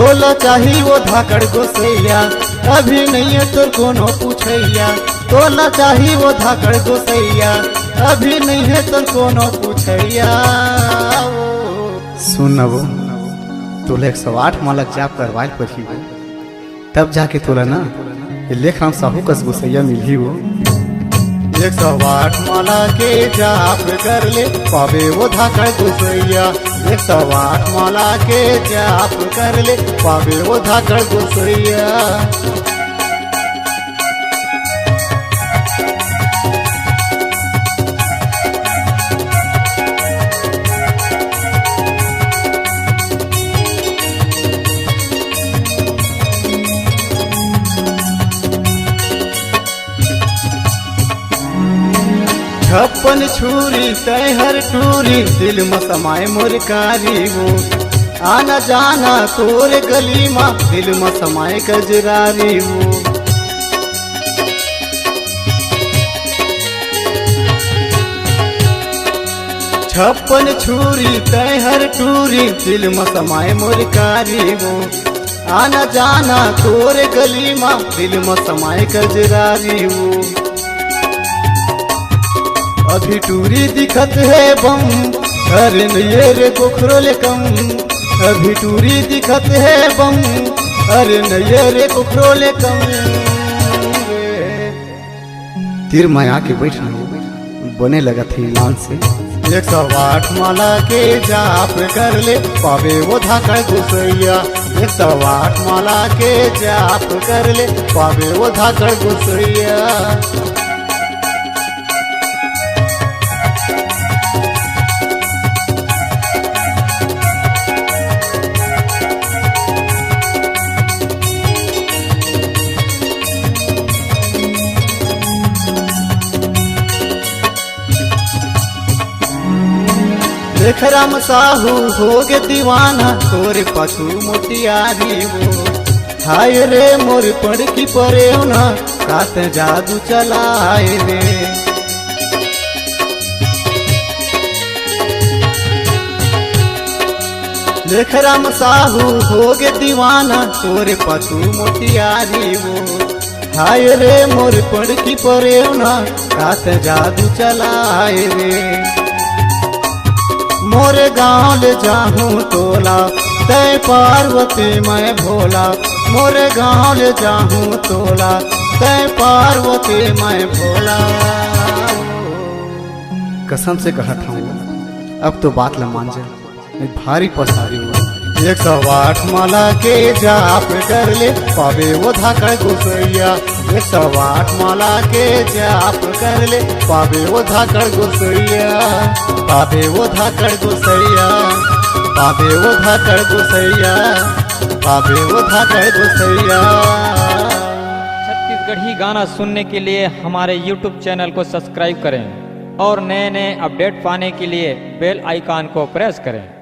तोला चाही वो धाकड़ गोसैया, अभी नहीं है तो कोनो पूछैया। तोला चाही वो धाकड़ गोसैया, अभी नहीं है तो कोनो पूछैया। सुनबो तोला 108 मालक जाप करवाइल पड़ी हो, तब जाके तोला ना लेख राम साहू कस गोसैया मिली हो। 108 माला के जाप कर ले पावे वो धाकड़ गोसैया। 108 माला के जाप कर ले पावे वो धाकड़ गोसैया। छप्पन छुरी तैहर टूरी, दिल में समाए मुरकारी वो। आना जाना तोर गली माँ, दिल में समाए कजरारी वो। छप्पन छुरी तैहर टूरी, दिल में समाए मुरकारी वो। आना जाना तोर गली माँ, दिल में समाए कजरारी वो। अभी टूरी दिखत है बम, अरे नये रे कोखरोले कम। अभी टूरी दिखत है बम, अरे नये रे कोखरोले कम। तीर माया के बैठ बने लगा थी मान से। 108 माला के जाप कर ले पावे वो धाकड़ गोसैया। 108 माला के जाप कर ले पावे वो धाकड़ गोसैया। देख राम साहू हो गे दीवाना, तोरे पाछू मोतियारी वो। हाय रे मोर पड़ की परे ना, कात जादू चलाए रे। देख राम साहू हो गे दीवाना, तोरे पाछू मोतियारी वो। हाय रे मोर पड़ की परे ना, कात जादू चलाए रे। मोरे गाँव ले जाहूँ तोला, तय पार्वती मैं भोला। मोरे गाँव ले जाहूँ तोला, तय पार्वती मैं भोला। कसम से कहा था अब तो बात ल मान जा, मैं भारी पछतारी हूँ। 108 माला के जाप कर ले पावे वो धाकड़ गोसैया। 108 माला के जाप कर ले पावे वो धाकड़ गोसैया। पावे वो धाकड़ गोसैया, पावे वो धाकड़ गोसैया, पावे वो धाकड़ गोसैया। छत्तीसगढ़ी गाना सुनने के लिए हमारे YouTube चैनल को सब्सक्राइब करें और नए नए अपडेट पाने के लिए बेल आइकॉन को प्रेस करें।